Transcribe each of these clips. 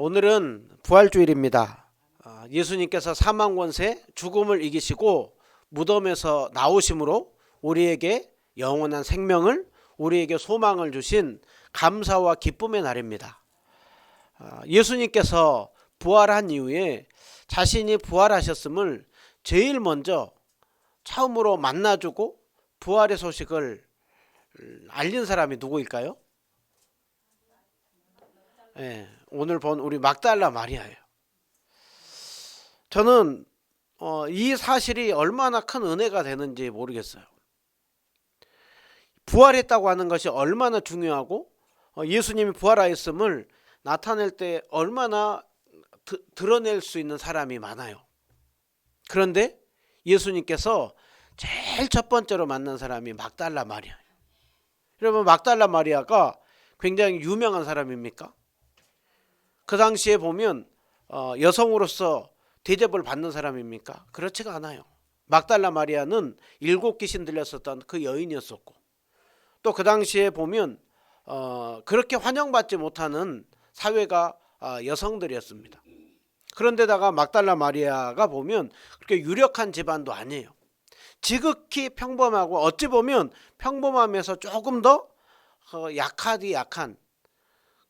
오늘은 부활주일입니다. 예수님께서 사망 권세, 죽음을 이기시고 무덤에서 나오심으로 우리에게 영원한 생명을, 우리에게 소망을 주신 감사와 기쁨의 날입니다. 예수님께서 부활한 이후에 자신이 부활하셨음을 제일 먼저 처음으로 만나주고 부활의 소식을 알린 사람이 누구일까요? 오늘 본 우리 막달라 마리아예요. 저는 이 사실이 얼마나 큰 은혜가 되는지 모르겠어요. 부활했다고 하는 것이 얼마나 중요하고 예수님이 부활하였음을 나타낼 때 얼마나 드러낼 수 있는 사람이 많아요. 그런데 예수님께서 제일 첫 번째로 만난 사람이 막달라 마리아예요. 여러분, 막달라 마리아가 굉장히 유명한 사람입니까? 그 당시에 보면 여성으로서 대접을 받는 사람입니까? 그렇지가 않아요. 막달라 마리아는 7 귀신 들렸었던 그 여인이었었고, 또 그 당시에 보면 그렇게 환영받지 못하는 사회가 여성들이었습니다. 그런데다가 막달라 마리아가 보면 그렇게 유력한 집안도 아니에요. 지극히 평범하고 어찌 보면 평범함에서 조금 더 약하디 약한,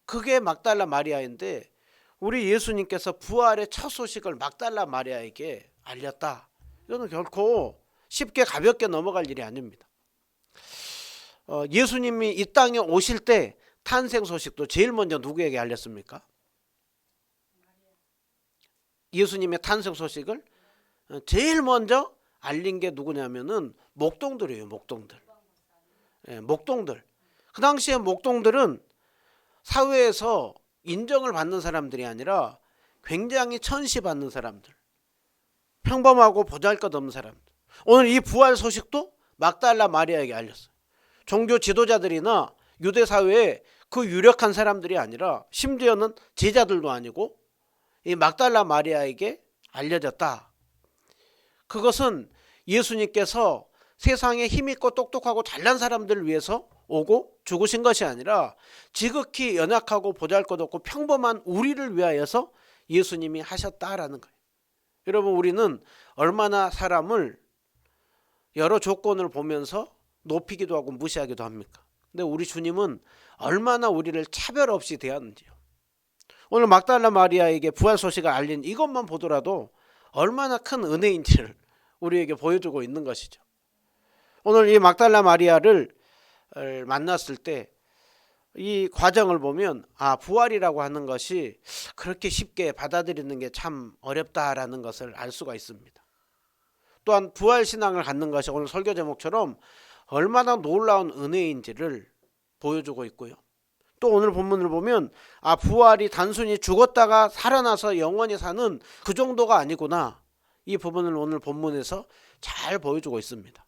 그게 막달라 마리아인데 우리 예수님께서 부활의 첫 소식을 막달라 마리아에게 알렸다. 이거는 결코 쉽게 가볍게 넘어갈 일이 아닙니다. 예수님이 이 땅에 오실 때 탄생 소식도 제일 먼저 누구에게 알렸습니까? 예수님의 탄생 소식을 제일 먼저 알린 게 누구냐면은 목동들이에요. 목동들. 목동들. 그 당시에 목동들은 사회에서 인정을 받는 사람들이 아니라 굉장히 천시받는 사람들, 평범하고 보잘것없는 사람들. 오늘 이 부활 소식도 막달라 마리아에게 알렸어요. 종교 지도자들이나 유대 사회에 그 유력한 사람들이 아니라 심지어는 제자들도 아니고 이 막달라 마리아에게 알려졌다. 그것은 예수님께서 세상에 힘있고 똑똑하고 잘난 사람들을 위해서 오고 죽으신 것이 아니라 지극히 연약하고 보잘것없고 평범한 우리를 위하여서 예수님이 하셨다라는 거예요. 여러분, 우리는 얼마나 사람을 여러 조건을 보면서 높이기도 하고 무시하기도 합니까? 근데 우리 주님은 얼마나 우리를 차별 없이 대하는지요. 오늘 막달라 마리아에게 부활 소식을 알린 이것만 보더라도 얼마나 큰 은혜인지를 우리에게 보여주고 있는 것이죠. 오늘 이 막달라 마리아를 만났을 때 이 과정을 보면 부활이라고 하는 것이 그렇게 쉽게 받아들이는 게 참 어렵다라는 것을 알 수가 있습니다. 또한 부활 신앙을 갖는 것이 오늘 설교 제목처럼 얼마나 놀라운 은혜인지를 보여주고 있고요. 또 오늘 본문을 보면 부활이 단순히 죽었다가 살아나서 영원히 사는 그 정도가 아니구나, 이 부분을 오늘 본문에서 잘 보여주고 있습니다.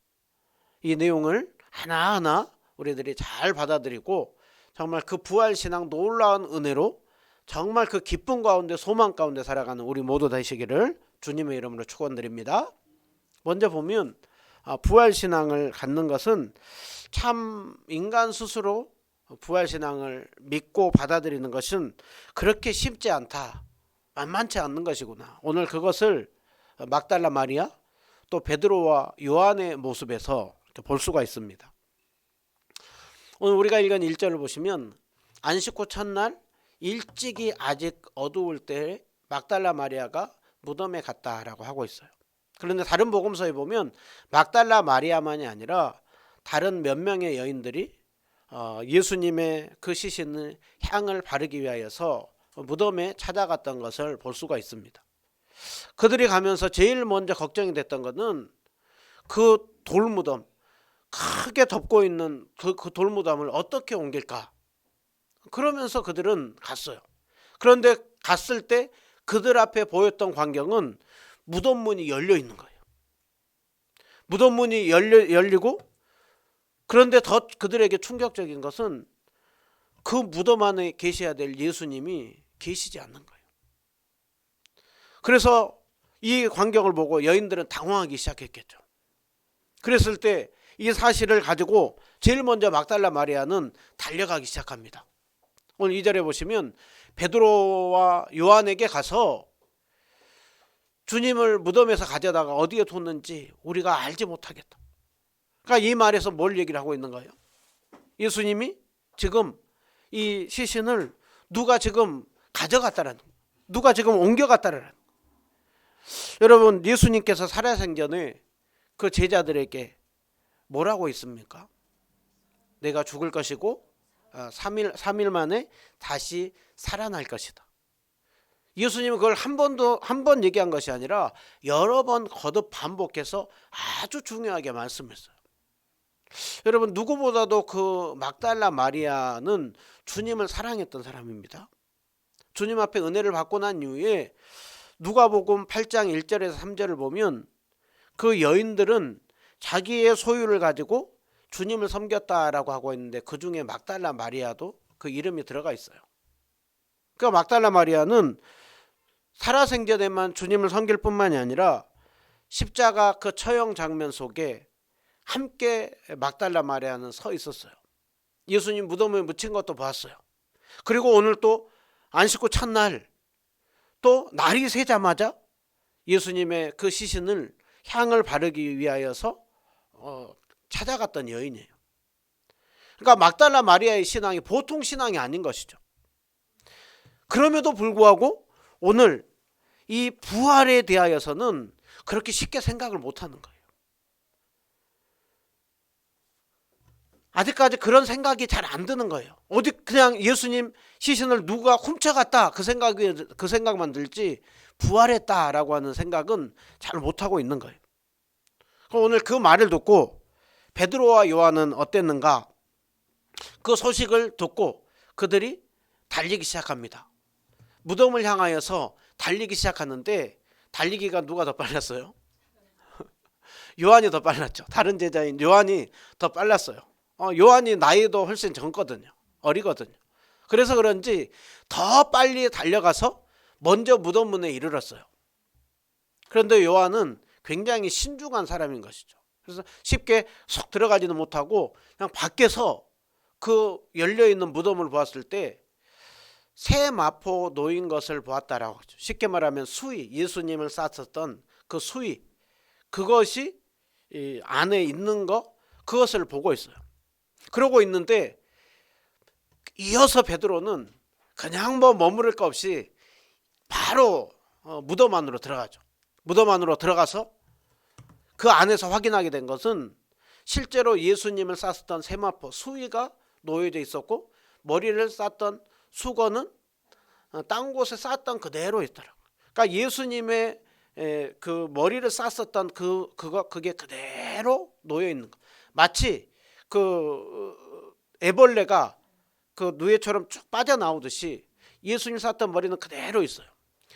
이 내용을 하나하나 우리들이 잘 받아들이고 정말 그 부활신앙 놀라운 은혜로 정말 그 기쁨 가운데 소망 가운데 살아가는 우리 모두 되시기를 주님의 이름으로 축원드립니다. 먼저 보면 부활신앙을 갖는 것은 참 인간 스스로 부활신앙을 믿고 받아들이는 것은 그렇게 쉽지 않다, 만만치 않는 것이구나. 오늘 그것을 막달라 마리아 또 베드로와 요한의 모습에서 볼 수가 있습니다. 오늘 우리가 읽은 1절을 보시면 안식 후 첫날 일찍이 아직 어두울 때 막달라 마리아가 무덤에 갔다라고 하고 있어요. 그런데 다른 복음서에 보면 막달라 마리아만이 아니라 다른 몇 명의 여인들이 예수님의 그 시신을 향을 바르기 위하여서 무덤에 찾아갔던 것을 볼 수가 있습니다. 그들이 가면서 제일 먼저 걱정이 됐던 것은 그 돌무덤, 크게 덮고 있는 그 돌무덤을 어떻게 옮길까? 그러면서 그들은 갔어요. 그런데 갔을 때 그들 앞에 보였던 광경은 무덤 문이 열려 있는 거예요. 무덤 문이 열리고, 그런데 더 그들에게 충격적인 것은 그 무덤 안에 계셔야 될 예수님이 계시지 않는 거예요. 그래서 이 광경을 보고 여인들은 당황하기 시작했겠죠. 그랬을 때 이 사실을 가지고 제일 먼저 막달라 마리아는 달려가기 시작합니다. 오늘 2절에 보시면 베드로와 요한에게 가서 주님을 무덤에서 가져다가 어디에 뒀는지 우리가 알지 못하겠다. 그러니까 이 말에서 뭘 얘기를 하고 있는 거예요? 예수님이 지금 이 시신을 누가 지금 가져갔다라는, 누가 지금 옮겨갔다라는. 여러분, 예수님께서 살아생전에 그 제자들에게 뭐라고 했습니까? 내가 죽을 것이고 3일 만에 다시 살아날 것이다. 예수님은 그걸 한 번 얘기한 것이 아니라 여러 번 거듭 반복해서 아주 중요하게 말씀했어요. 여러분, 누구보다도 그 막달라 마리아는 주님을 사랑했던 사람입니다. 주님 앞에 은혜를 받고 난 이후에 누가복음 8장 1절에서 3절을 보면 그 여인들은 자기의 소유를 가지고 주님을 섬겼다라고 하고 있는데 그 중에 막달라 마리아도 그 이름이 들어가 있어요. 그 막달라 마리아는 살아생전에만 주님을 섬길 뿐만이 아니라 십자가 그 처형 장면 속에 함께 막달라 마리아는 서 있었어요. 예수님 무덤에 묻힌 것도 봤어요. 그리고 오늘 또 안식구 첫날 또 날이 새자마자 예수님의 그 시신을 향을 바르기 위하여서 찾아갔던 여인이에요. 그러니까 막달라 마리아의 신앙이 보통 신앙이 아닌 것이죠. 그럼에도 불구하고 오늘 이 부활에 대하여서는 그렇게 쉽게 생각을 못하는 거예요. 아직까지 그런 생각이 잘 안 드는 거예요. 어디 그냥 예수님 시신을 누가 훔쳐갔다 그 생각만 들지 부활했다라고 하는 생각은 잘 못하고 있는 거예요. 오늘 그 말을 듣고 베드로와 요한은 어땠는가? 그 소식을 듣고 그들이 달리기 시작합니다. 무덤을 향하여서 달리기 시작하는데 달리기가 누가 더 빨랐어요? 요한이 더 빨랐죠. 다른 제자인 요한이 더 빨랐어요. 요한이 나이도 훨씬 젊거든요. 어리거든요. 그래서 그런지 더 빨리 달려가서 먼저 무덤 문에 이르렀어요. 그런데 요한은 굉장히 신중한 사람인 것이죠. 그래서 쉽게 쏙 들어가지도 못하고 그냥 밖에서 그 열려있는 무덤을 보았을 때 새 마포 놓인 것을 보았다라고 하죠. 쉽게 말하면 수의, 예수님을 쌌었던 그 수의, 그것이 이 안에 있는 것, 그것을 보고 있어요. 그러고 있는데 이어서 베드로는 그냥 머무를 것 없이 바로 무덤 안으로 들어가죠. 무덤 안으로 들어가서 그 안에서 확인하게 된 것은 실제로 예수님을 쌌었던 세마포 수의가 놓여져 있었고 머리를 쌌던 수건은 땅 곳에 쌌던 그대로 있더라고요. 그러니까 예수님의 그 머리를 쌌었던 그게 그대로 놓여 있는 거. 마치 그 애벌레가 그 누에처럼 쭉 빠져나오듯이 예수님 쌌던 머리는 그대로 있어요.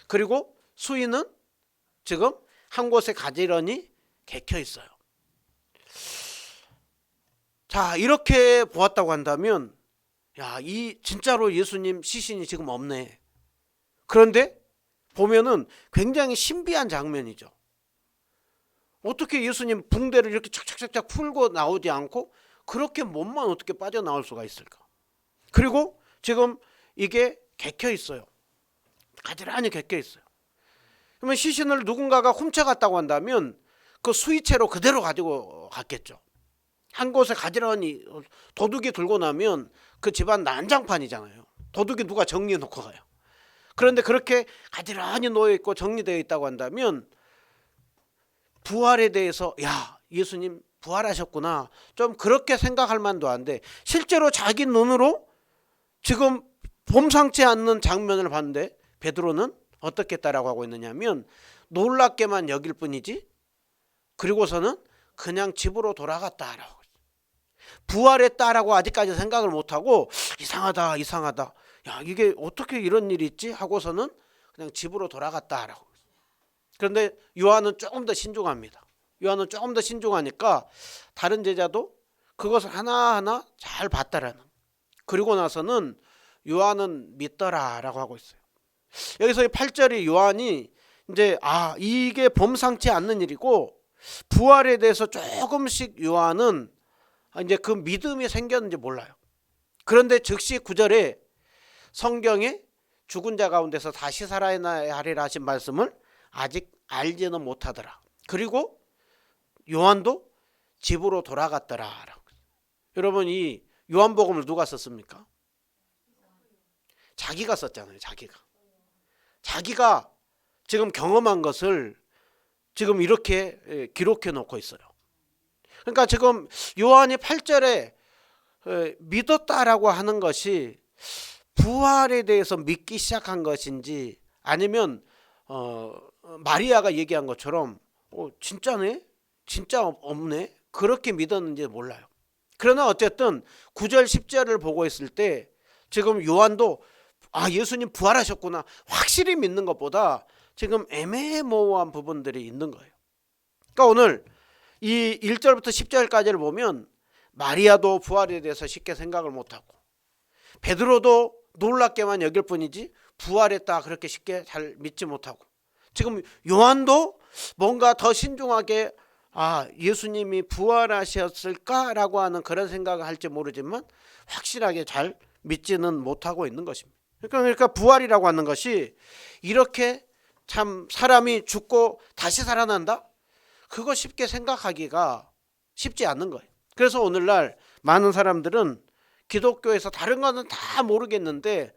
그리고 수의는 지금 한 곳에 가지런히 개켜 있어요. 자, 이렇게 보았다고 한다면 이 진짜로 예수님 시신이 지금 없네. 그런데 보면은 굉장히 신비한 장면이죠. 어떻게 예수님 붕대를 이렇게 착착착착 풀고 나오지 않고 그렇게 몸만 어떻게 빠져나올 수가 있을까? 그리고 지금 이게 개켜 있어요. 가지런히 개켜 있어요. 그러면 시신을 누군가가 훔쳐갔다고 한다면 그 수의체로 그대로 가지고 갔겠죠. 한 곳에 가지런히 도둑이 들고 나면 그 집안 난장판이잖아요. 도둑이 누가 정리해 놓고 가요. 그런데 그렇게 가지런히 놓여 있고 정리되어 있다고 한다면 부활에 대해서 예수님 부활하셨구나 좀 그렇게 생각할 만도 한데 실제로 자기 눈으로 지금 범상치 않는 장면을 봤는데 베드로는 어떻게 했다라고 하고 있느냐면 놀랍게만 여길 뿐이지 그리고서는 그냥 집으로 돌아갔다라고. 부활했다라고 아직까지 생각을 못하고 이상하다 이게 어떻게 이런 일이 있지 하고서는 그냥 집으로 돌아갔다라고. 그런데 요한은 조금 더 신중합니다. 요한은 조금 더 신중하니까 다른 제자도 그것을 하나하나 잘 봤다라는. 그리고 나서는 요한은 믿더라라고 하고 있어요. 여기서 8절이 요한이 이제 이게 범상치 않는 일이고 부활에 대해서 조금씩 요한은 이제 그 믿음이 생겼는지 몰라요. 그런데 즉시 9절에 성경에 죽은 자 가운데서 다시 살아나야 하리라 하신 말씀을 아직 알지는 못하더라. 그리고 요한도 집으로 돌아갔더라. 여러분, 이 요한복음을 누가 썼습니까? 자기가 썼잖아요. 자기가 지금 경험한 것을 지금 이렇게 기록해 놓고 있어요. 그러니까 지금 요한이 8절에 믿었다라고 하는 것이 부활에 대해서 믿기 시작한 것인지, 아니면 마리아가 얘기한 것처럼 진짜네? 진짜 없네? 그렇게 믿었는지 몰라요. 그러나 어쨌든 9절 10절을 보고 있을 때 지금 요한도 예수님 부활하셨구나 확실히 믿는 것보다 지금 애매모호한 부분들이 있는 거예요. 그러니까 오늘 이 1절부터 10절까지를 보면 마리아도 부활에 대해서 쉽게 생각을 못하고, 베드로도 놀랍게만 여길 뿐이지 부활했다 그렇게 쉽게 잘 믿지 못하고, 지금 요한도 뭔가 더 신중하게 예수님이 부활하셨을까라고 하는 그런 생각을 할지 모르지만 확실하게 잘 믿지는 못하고 있는 것입니다. 그러니까 부활이라고 하는 것이 이렇게 참 사람이 죽고 다시 살아난다? 그거 쉽게 생각하기가 쉽지 않는 거예요. 그래서 오늘날 많은 사람들은 기독교에서 다른 거는 다 모르겠는데,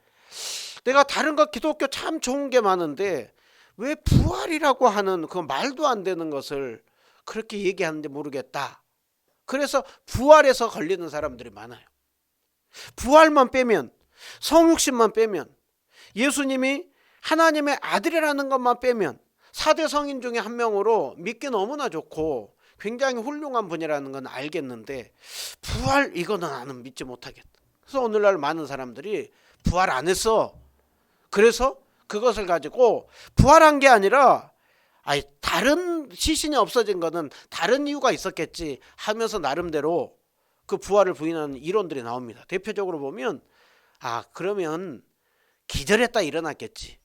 내가 다른 거 기독교 참 좋은 게 많은데 왜 부활이라고 하는 그 말도 안 되는 것을 그렇게 얘기하는지 모르겠다. 그래서 부활에서 걸리는 사람들이 많아요. 부활만 빼면, 성육신만 빼면, 예수님이 하나님의 아들이라는 것만 빼면 4대 성인 중에 한 명으로 믿기 너무나 좋고 굉장히 훌륭한 분이라는 건 알겠는데, 부활 이거는 나는 믿지 못하겠다. 그래서 오늘날 많은 사람들이 부활 안 했어. 그래서 그것을 가지고 부활한 게 아니라 다른 시신이 없어진 거는 다른 이유가 있었겠지 하면서 나름대로 그 부활을 부인하는 이론들이 나옵니다. 대표적으로 보면 그러면 기절했다 일어났겠지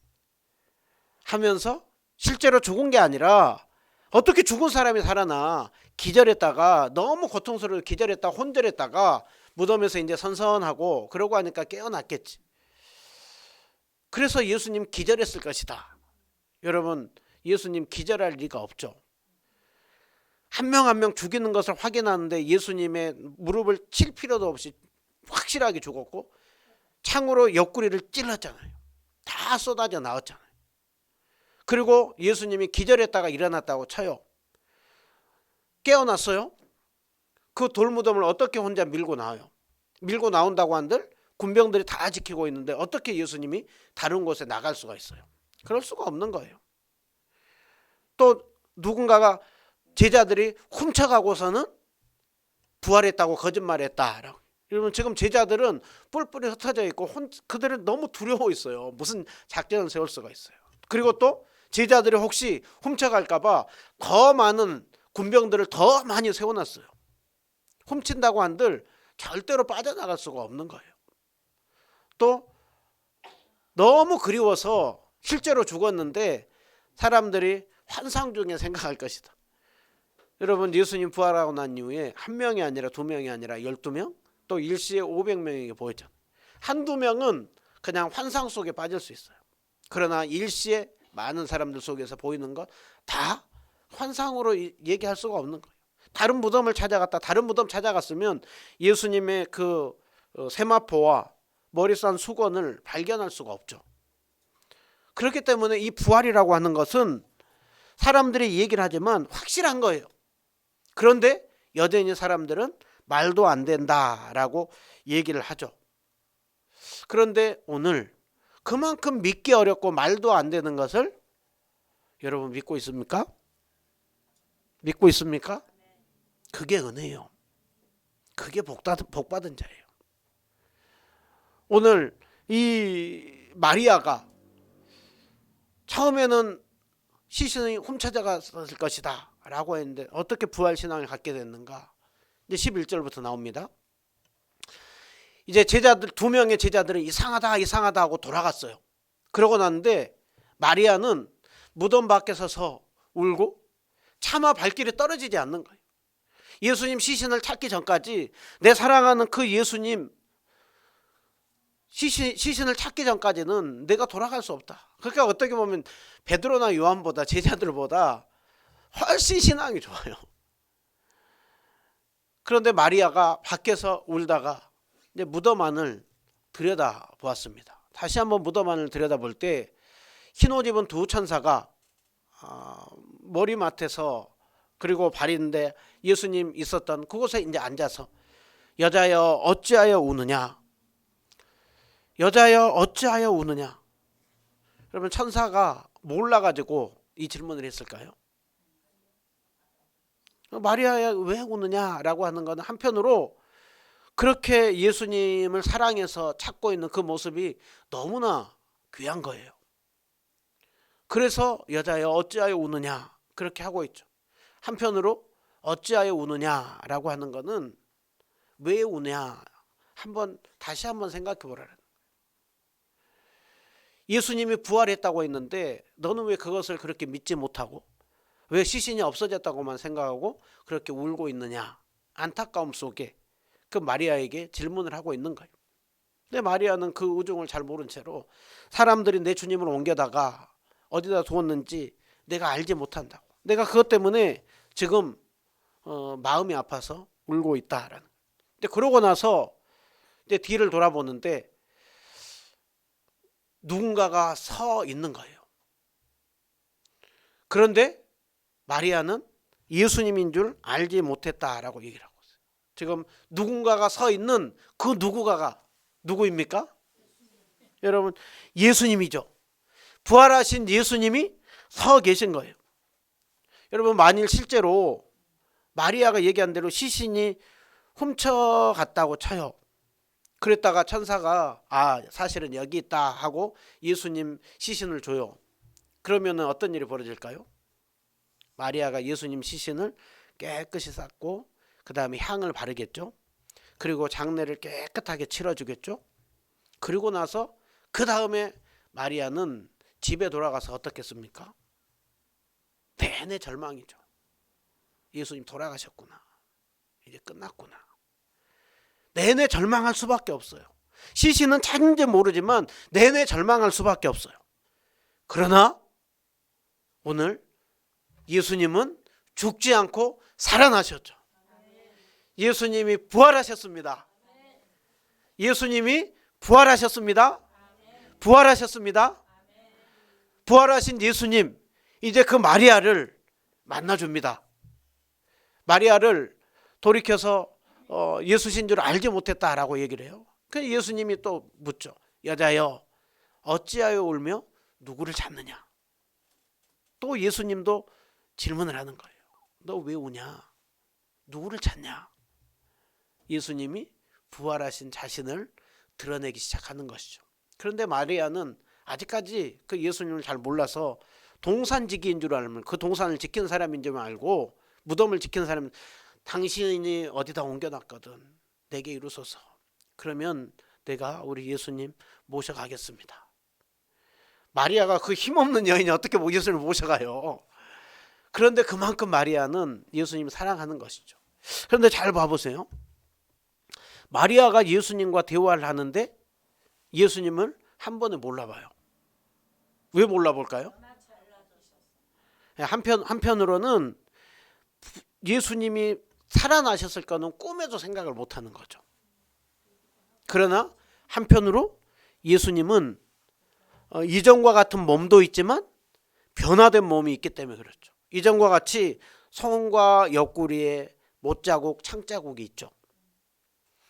하면서, 실제로 죽은 게 아니라 어떻게 죽은 사람이 살아나, 기절했다가 너무 고통스러워 기절했다가 혼절했다가 무덤에서 이제 선선하고 그러고 하니까 깨어났겠지. 그래서 예수님 기절했을 것이다. 여러분, 예수님 기절할 리가 없죠. 한 명 한 명 죽이는 것을 확인하는데 예수님의 무릎을 칠 필요도 없이 확실하게 죽었고, 창으로 옆구리를 찔렀잖아요. 다 쏟아져 나왔잖아요. 그리고 예수님이 기절했다가 일어났다고 쳐요. 깨어났어요. 그 돌무덤을 어떻게 혼자 밀고 나와요? 밀고 나온다고 한들 군병들이 다 지키고 있는데 어떻게 예수님이 다른 곳에 나갈 수가 있어요? 그럴 수가 없는 거예요. 또 누군가가, 제자들이 훔쳐가고서는 부활했다고 거짓말했다. 여러분, 지금 제자들은 뿔뿔이 흩어져 있고 그들은 너무 두려워 있어요. 무슨 작전을 세울 수가 있어요. 그리고 또 제자들이 혹시 훔쳐갈까 봐 더 많은 군병들을 더 많이 세워놨어요. 훔친다고 한들 절대로 빠져나갈 수가 없는 거예요. 또 너무 그리워서 실제로 죽었는데 사람들이 환상 중에 생각할 것이다. 여러분, 예수님 부활하고 난 이후에 한 명이 아니라 두 명이 아니라 12명, 또 일시에 500명에게 보였잖아요. 한두 명은 그냥 환상 속에 빠질 수 있어요. 그러나 일시에 많은 사람들 속에서 보이는 것 다 환상으로 얘기할 수가 없는 거예요. 다른 무덤을 찾아갔다, 다른 무덤 찾아갔으면 예수님의 그 세마포와 머리 싼 수건을 발견할 수가 없죠. 그렇기 때문에 이 부활이라고 하는 것은 사람들이 얘기를 하지만 확실한 거예요. 그런데 여전히 사람들은 말도 안 된다라고 얘기를 하죠. 그런데 오늘 그만큼 믿기 어렵고 말도 안 되는 것을 여러분 믿고 있습니까? 믿고 있습니까? 그게 은혜예요. 그게 복받은 자예요. 오늘 이 마리아가 처음에는 시신이 훔쳐져갔을 것이다 라고 했는데 어떻게 부활신앙을 갖게 됐는가? 이제 11절부터 나옵니다. 이제 제자들, 두 명의 제자들은 이상하다 하고 돌아갔어요. 그러고 났는데 마리아는 무덤 밖에 서서 울고 차마 발길이 떨어지지 않는 거예요. 예수님 시신을 찾기 전까지 내 사랑하는 그 예수님 시신을 찾기 전까지는 내가 돌아갈 수 없다. 그러니까 어떻게 보면 베드로나 요한보다 제자들보다 훨씬 신앙이 좋아요. 그런데 마리아가 밖에서 울다가 이제 무덤 안을 들여다 보았습니다. 다시 한번 무덤 안을 들여다 볼 때 흰 옷 입은 두 천사가 머리맡에서 그리고 발인데 예수님 있었던 그곳에 이제 앉아서 여자여 어찌하여 우느냐, 여자여 어찌하여 우느냐. 여러분 천사가 몰라가지고 이 질문을 했을까요? 마리아야 왜 우느냐라고 하는 것은 한편으로 그렇게 예수님을 사랑해서 찾고 있는 그 모습이 너무나 귀한 거예요. 그래서 여자여 어찌하여 우느냐 그렇게 하고 있죠. 한편으로 어찌하여 우느냐라고 하는 것은 왜 우냐 다시 한번 생각해 보라는. 예수님이 부활했다고 했는데 너는 왜 그것을 그렇게 믿지 못하고 왜 시신이 없어졌다고만 생각하고 그렇게 울고 있느냐. 안타까움 속에 그 마리아에게 질문을 하고 있는 거예요. 근데 마리아는 그 우중을 잘 모른 채로 사람들이 내 주님을 옮겨다가 어디다 두었는지 내가 알지 못한다고. 내가 그것 때문에 지금 마음이 아파서 울고 있다라는. 근데 그러고 나서 이제 뒤를 돌아보는데 누군가가 서 있는 거예요. 그런데 마리아는 예수님인 줄 알지 못했다라고 얘기를 하고 있어요. 지금 누군가가 서 있는 그 누구가가 누구입니까? 여러분 예수님이죠. 부활하신 예수님이 서 계신 거예요. 여러분 만일 실제로 마리아가 얘기한 대로 시신이 훔쳐갔다고 쳐요. 그랬다가 천사가 사실은 여기 있다 하고 예수님 시신을 줘요. 그러면 어떤 일이 벌어질까요? 마리아가 예수님 시신을 깨끗이 쌌고 그 다음에 향을 바르겠죠. 그리고 장례를 깨끗하게 치러주겠죠. 그리고 나서 그 다음에 마리아는 집에 돌아가서 어떻겠습니까? 내내 절망이죠. 예수님 돌아가셨구나. 이제 끝났구나. 내내 절망할 수밖에 없어요. 시신은 찾는지 모르지만 내내 절망할 수밖에 없어요. 그러나 오늘 예수님은 죽지 않고 살아나셨죠. 예수님이 부활하셨습니다. 예수님이 부활하셨습니다. 부활하셨습니다. 부활하신 예수님 이제 그 마리아를 만나줍니다. 마리아를 돌이켜서 예수신 줄 알지 못했다라고 얘기를 해요. 그래서 예수님이 또 묻죠. 여자여 어찌하여 울며 누구를 찾느냐. 또 예수님도 질문을 하는 거예요. 너 왜 우냐? 누구를 찾냐? 예수님이 부활하신 자신을 드러내기 시작하는 것이죠. 그런데 마리아는 아직까지 그 예수님을 잘 몰라서 동산지기인 줄 알면 그 동산을 지키는 사람인 줄 알고 무덤을 지키는 사람은 당신이 어디다 옮겨놨거든. 내게 이루소서. 그러면 내가 우리 예수님 모셔가겠습니다. 마리아가 그 힘없는 여인이 어떻게 예수님을 모셔가요? 그런데 그만큼 마리아는 예수님을 사랑하는 것이죠. 그런데 잘 봐보세요. 마리아가 예수님과 대화를 하는데 예수님을 한 번에 몰라봐요. 왜 몰라볼까요? 한편으로는 예수님이 살아나셨을 거는 꿈에도 생각을 못하는 거죠. 그러나 한편으로 예수님은 이전과 같은 몸도 있지만 변화된 몸이 있기 때문에 그렇죠. 이전과 같이 손과 옆구리에 못자국, 창자국이 있죠.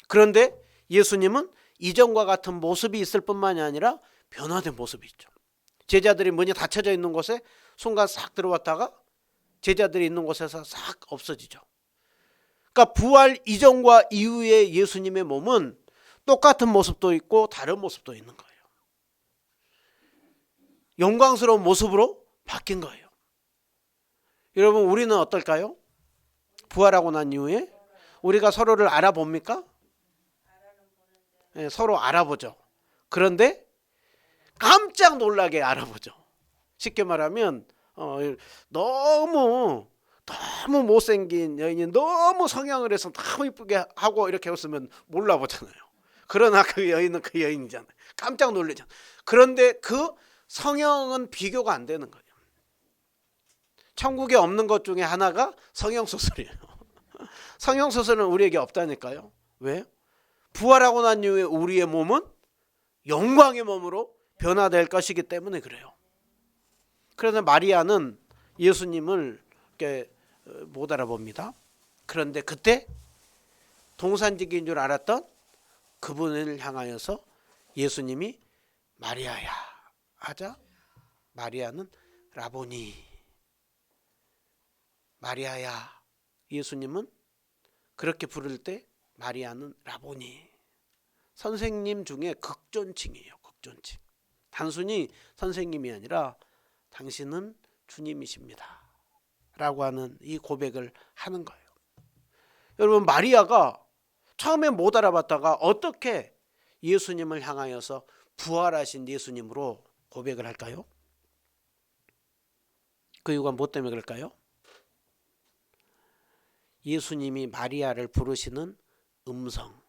그런데 예수님은 이전과 같은 모습이 있을 뿐만이 아니라 변화된 모습이 있죠. 제자들이 문이 닫혀져 있는 곳에 순간 싹 들어왔다가 제자들이 있는 곳에서 싹 없어지죠. 그러니까 부활 이전과 이후의 예수님의 몸은 똑같은 모습도 있고 다른 모습도 있는 거예요. 영광스러운 모습으로 바뀐 거예요. 여러분 우리는 어떨까요? 부활하고 난 이후에 우리가 서로를 알아봅니까? 네, 서로 알아보죠. 그런데 깜짝 놀라게 알아보죠. 쉽게 말하면 너무 못생긴 여인이 너무 성형을 해서 너무 이쁘게 하고 이렇게 웃으면 몰라보잖아요. 그러나 그 여인은 그 여인이잖아요. 깜짝 놀라잖아요. 그런데 그 성형은 비교가 안 되는 거예요. 천국에 없는 것 중에 하나가 성형수술이에요. 성형수술은 우리에게 없다니까요. 왜? 부활하고 난 이후에 우리의 몸은 영광의 몸으로 변화될 것이기 때문에 그래요. 그래서 마리아는 예수님을 이렇게 못 알아봅니다. 그런데 그때 동산직인 줄 알았던 그분을 향하여서 예수님이 마리아야 하자 마리아는 라보니, 마리아야. 예수님은 그렇게 부를 때 마리아는 라보니, 선생님 중에 극존칭이에요. 극존칭. 단순히 선생님이 아니라 당신은 주님이십니다 라고 하는 이 고백을 하는 거예요. 여러분, 마리아가 처음에 못 알아봤다가 어떻게 예수님을 향하여서 부활하신 예수님으로 고백을 할까요? 그 이유가 뭐 때문에 그럴까요? 예수님이 마리아를 부르시는 음성.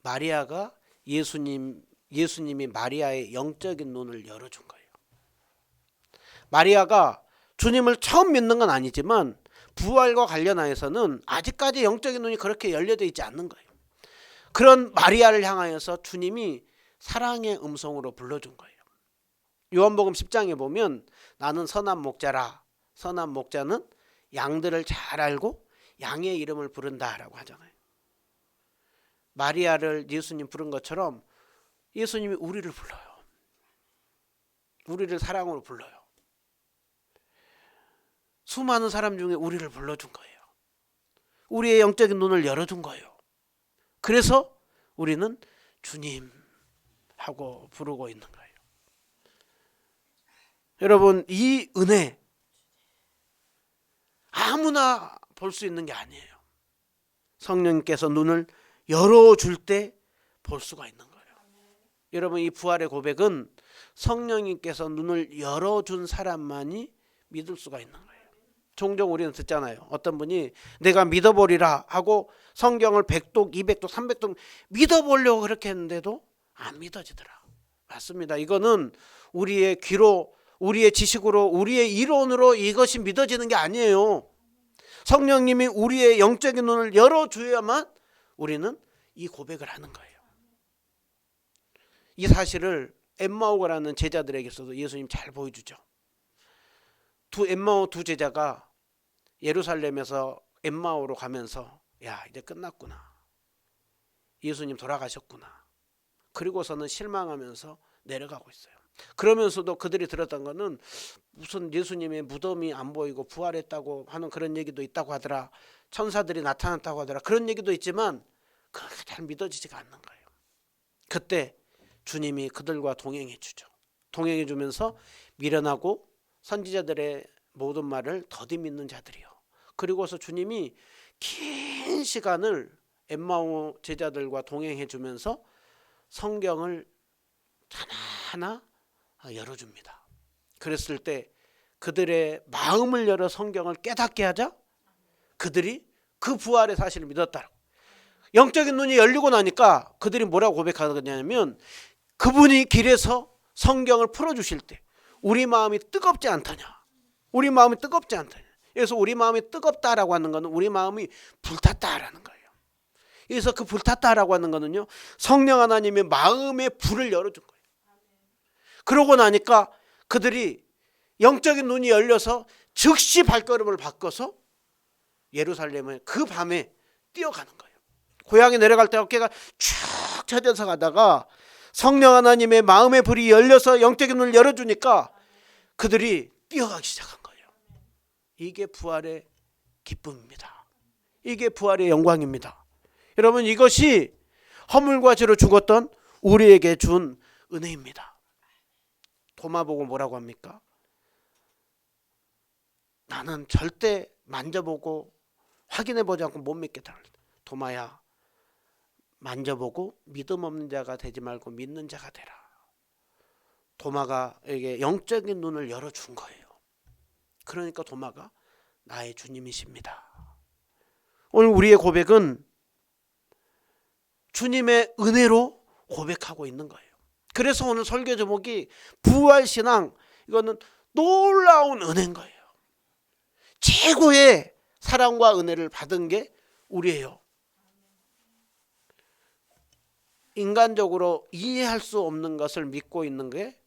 마리아가 예수님이 마리아의 영적인 눈을 열어준 거예요. 마리아가 주님을 처음 믿는 건 아니지만 부활과 관련하여서는 아직까지 영적인 눈이 그렇게 열려져 있지 않는 거예요. 그런 마리아를 향하여서 주님이 사랑의 음성으로 불러준 거예요. 요한복음 10장에 보면 나는 선한 목자라. 선한 목자는 양들을 잘 알고 양의 이름을 부른다라고 하잖아요. 마리아를 예수님 부른 것처럼 예수님이 우리를 불러요. 우리를 사랑으로 불러요. 수많은 사람 중에 우리를 불러준 거예요. 우리의 영적인 눈을 열어준 거예요. 그래서 우리는 주님 하고 부르고 있는 거예요. 여러분, 이 은혜 아무나 볼 수 있는 게 아니에요. 성령님께서 눈을 열어줄 때 볼 수가 있는 거예요. 여러분, 이 부활의 고백은 성령님께서 눈을 열어준 사람만이 믿을 수가 있는 거예요. 종종 우리는 듣잖아요. 어떤 분이 내가 믿어보리라 하고 성경을 100독, 200독, 300독 믿어보려고 그렇게 했는데도 안 믿어지더라. 맞습니다. 이거는 우리의 귀로, 우리의 지식으로, 우리의 이론으로 이것이 믿어지는 게 아니에요. 성령님이 우리의 영적인 눈을 열어줘야만 우리는 이 고백을 하는 거예요. 이 사실을 엠마오가라는 제자들에게서도 예수님 잘 보여주죠. 엠마오 두 제자가 예루살렘에서 엠마오로 가면서 야, 이제 끝났구나. 예수님 돌아가셨구나. 그리고서는 실망하면서 내려가고 있어요. 그러면서도 그들이 들었던 거는 무슨 예수님의 무덤이 안 보이고 부활했다고 하는 그런 얘기도 있다고 하더라. 천사들이 나타났다고 하더라. 그런 얘기도 있지만 그렇게 잘 믿어지지가 않는 거예요. 그때 주님이 그들과 동행해 주죠. 동행해 주면서 미련하고 선지자들의 모든 말을 더디 믿는 자들이요. 그리고서 주님이 긴 시간을 엠마오 제자들과 동행해 주면서 성경을 하나하나 열어줍니다. 그랬을 때 그들의 마음을 열어 성경을 깨닫게 하자 그들이 그 부활의 사실을 믿었다고. 영적인 눈이 열리고 나니까 그들이 뭐라고 고백하느냐면 그분이 길에서 성경을 풀어주실 때 우리 마음이 뜨겁지 않더냐. 우리 마음이 뜨겁지 않더냐. 그래서 우리 마음이 뜨겁다라고 하는 것은 우리 마음이 불탔다라는 거예요. 그래서 그 불탔다라고 하는 것은요, 성령 하나님의 마음의 불을 열어준 거예요. 그러고 나니까 그들이 영적인 눈이 열려서 즉시 발걸음을 바꿔서 예루살렘에 그 밤에 뛰어가는 거예요. 고향에 내려갈 때 어깨가 쭉 처져서 가다가 성령 하나님의 마음의 불이 열려서 영적인 눈을 열어주니까 그들이 뛰어가기 시작한 거예요. 이게 부활의 기쁨입니다. 이게 부활의 영광입니다. 여러분, 이것이 허물과 죄로 죽었던 우리에게 준 은혜입니다. 도마 보고 뭐라고 합니까? 나는 절대 만져보고 확인해보지 않고 못 믿겠다. 도마야, 만져보고 믿음 없는 자가 되지 말고 믿는 자가 되라. 도마가 에게 영적인 눈을 열어준 거예요. 그러니까 도마가 나의 주님이십니다. 오늘 우리의 고백은 주님의 은혜로 고백하고 있는 거예요. 그래서 오늘 설교 제목이 부활신앙, 이거는 놀라운 은혜인 거예요. 최고의 사랑과 은혜를 받은 게 우리예요. 인간적으로 이해할 수 없는 것을 믿고 있는 게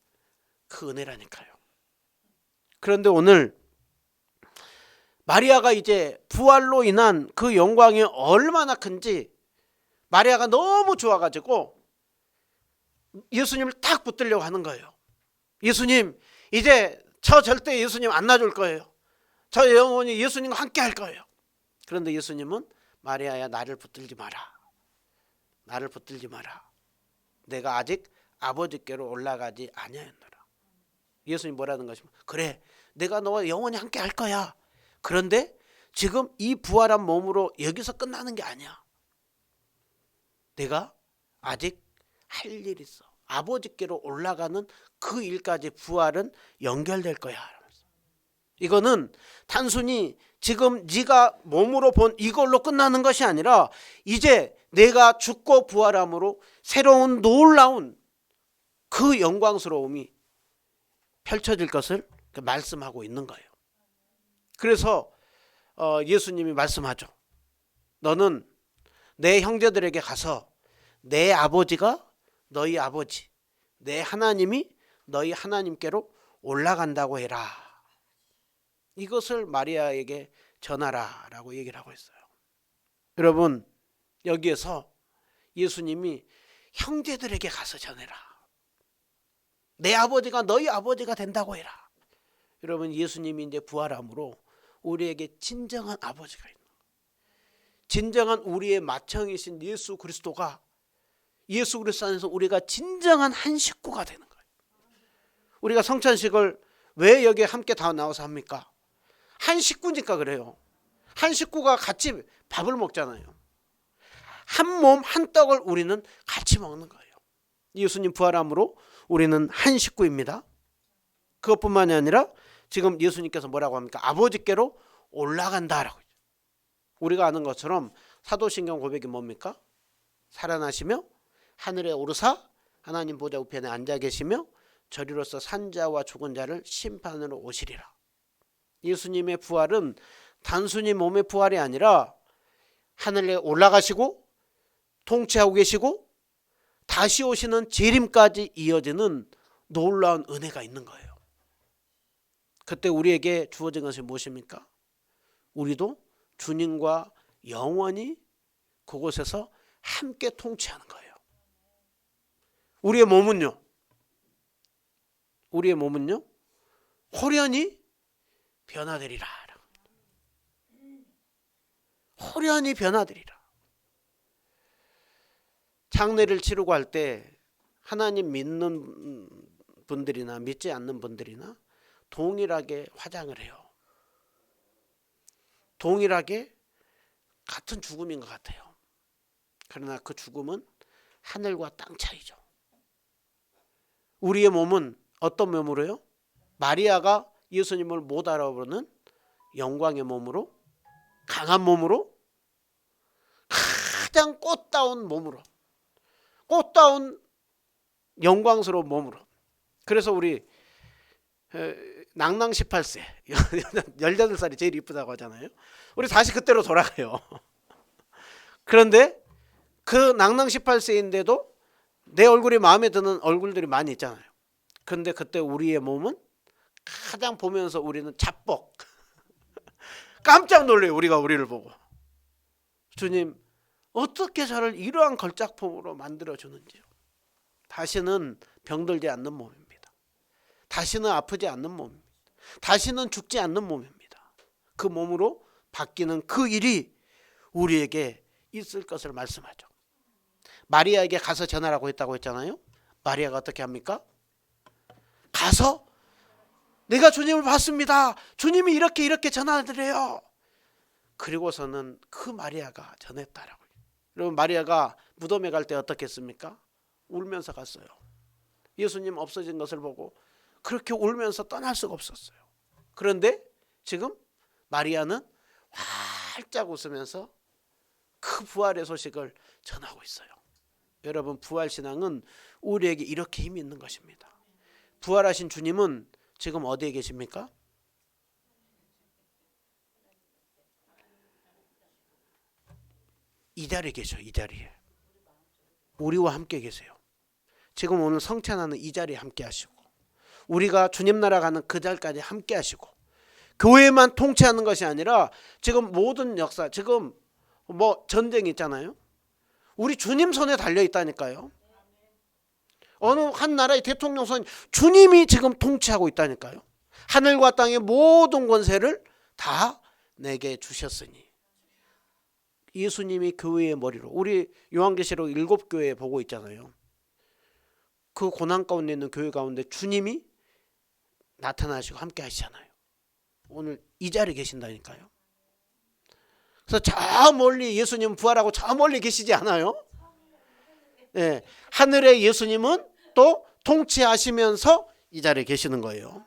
그 은혜라니까요. 그런데 오늘 마리아가 이제 부활로 인한 그 영광이 얼마나 큰지 마리아가 너무 좋아가지고 예수님을 딱 붙들려고 하는 거예요. 예수님, 이제 저 절대 예수님 안 놔줄 거예요. 저 영원히 예수님과 함께 할 거예요. 그런데 예수님은 마리아야, 나를 붙들지 마라. 나를 붙들지 마라. 내가 아직 아버지께로 올라가지 아니하였노라. 예수님 뭐라는 것입니까? 그래, 내가 너와 영원히 함께 할 거야. 그런데 지금 이 부활한 몸으로 여기서 끝나는 게 아니야. 내가 아직 할 일이 있어. 아버지께로 올라가는 그 일까지 부활은 연결될 거야. 이거는 단순히 지금 네가 몸으로 본 이걸로 끝나는 것이 아니라 이제 내가 죽고 부활함으로 새로운 놀라운 그 영광스러움이 펼쳐질 것을 말씀하고 있는 거예요. 그래서 예수님이 말씀하죠. 너는 내 형제들에게 가서 내 아버지가 너희 아버지, 내 하나님이 너희 하나님께로 올라간다고 해라. 이것을 마리아에게 전하라 라고 얘기를 하고 있어요. 여러분, 여기에서 예수님이 형제들에게 가서 전해라. 내 아버지가 너희 아버지가 된다고 해라. 여러분, 예수님이 이제 부활함으로 우리에게 진정한 아버지가 있는 거예요. 진정한 우리의 맏형이신 예수 그리스도가, 예수 그리스도 안에서 우리가 진정한 한 식구가 되는 거예요. 우리가 성찬식을 왜 여기에 함께 다 나와서 합니까? 한 식구니까 그래요. 한 식구가 같이 밥을 먹잖아요. 한 몸 한 떡을 우리는 같이 먹는 거예요. 예수님 부활함으로 우리는 한 식구입니다. 그것뿐만이 아니라 지금 예수님께서 뭐라고 합니까? 아버지께로 올라간다라고. 우리가 아는 것처럼 사도신경 고백이 뭡니까? 살아나시며 하늘에 오르사 하나님 보좌 우편에 앉아 계시며 저리로서 산자와 죽은 자를 심판으로 오시리라. 예수님의 부활은 단순히 몸의 부활이 아니라 하늘에 올라가시고 통치하고 계시고 다시 오시는 재림까지 이어지는 놀라운 은혜가 있는 거예요. 그때 우리에게 주어진 것이 무엇입니까? 우리도 주님과 영원히 그곳에서 함께 통치하는 거예요. 우리의 몸은요? 우리의 몸은요? 호련히 변화되리라. 호련히 변화되리라. 장례를 치르고 할 때 하나님 믿는 분들이나 믿지 않는 분들이나 동일하게 화장을 해요. 동일하게 같은 죽음인 것 같아요. 그러나 그 죽음은 하늘과 땅 차이죠. 우리의 몸은 어떤 몸으로요? 마리아가 예수님을 못 알아보는 영광의 몸으로, 강한 몸으로, 가장 꽃다운 몸으로, 꽃다운 영광스러운 몸으로. 그래서 우리 낭낭 18세 18살이 제일 이쁘다고 하잖아요. 우리 다시 그때로 돌아가요. 그런데 그 낭낭 18세인데도 내 얼굴이 마음에 드는 얼굴들이 많이 있잖아요. 그런데 그때 우리의 몸은 가장 보면서 우리는 자뻑 깜짝 놀래요. 우리가 우리를 보고 주님 어떻게 저를 이러한 걸작품으로 만들어주는지요. 다시는 병들지 않는 몸입니다. 다시는 아프지 않는 몸입니다. 다시는 죽지 않는 몸입니다. 그 몸으로 바뀌는 그 일이 우리에게 있을 것을 말씀하죠. 마리아에게 가서 전하라고 했다고 했잖아요. 마리아가 어떻게 합니까? 가서 내가 주님을 봤습니다. 주님이 이렇게 전하드려요. 그리고서는 그 마리아가 전했다라고. 여러분, 마리아가 무덤에 갈 때 어떻게 했습니까? 울면서 갔어요. 예수님 없어진 것을 보고 그렇게 울면서 떠날 수가 없었어요. 그런데 지금 마리아는 활짝 웃으면서 그 부활의 소식을 전하고 있어요. 여러분 부활신앙은 우리에게 이렇게 힘이 있는 것입니다. 부활하신 주님은 지금 어디에 계십니까? 이 자리에 계셔. 이 자리에. 우리와 함께 계세요. 지금 오늘 성찬하는 이 자리에 함께 하시고 우리가 주님 나라 가는 그 자리까지 함께 하시고 교회만 통치하는 것이 아니라 지금 모든 역사 지금 뭐 전쟁이 있잖아요. 우리 주님 손에 달려 있다니까요. 어느 한 나라의 대통령 손 주님이 지금 통치하고 있다니까요. 하늘과 땅의 모든 권세를 다 내게 주셨으니 예수님이 교회의 머리로 우리 요한계시록 7교회 보고 있잖아요. 그 고난 가운데 있는 교회 가운데 주님이 나타나시고 함께 하시잖아요. 오늘 이 자리에 계신다니까요. 그래서 저 멀리 예수님 부활하고 저 멀리 계시지 않아요? 네, 하늘의 예수님은 또 통치하시면서 이 자리에 계시는 거예요.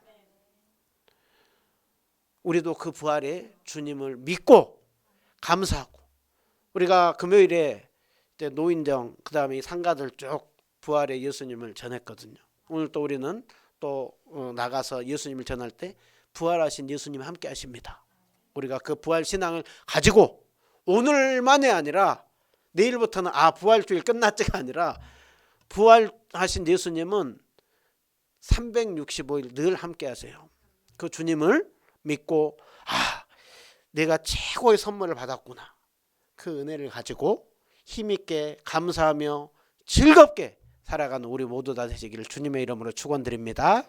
우리도 그 부활의 주님을 믿고 감사하고 우리가 금요일에 이제 노인정 그다음에 상가들 쭉 부활의 예수님을 전했거든요. 오늘 또 우리는 또 나가서 예수님을 전할 때 부활하신 예수님 함께 하십니다. 우리가 그 부활 신앙을 가지고 오늘만이 아니라 내일부터는 부활주일 끝났지가 아니라 부활하신 예수님은 365일 늘 함께 하세요. 그 주님을 믿고 내가 최고의 선물을 받았구나. 그 은혜를 가지고 힘있게 감사하며 즐겁게 살아가는 우리 모두 다 되시기를 주님의 이름으로 축원드립니다.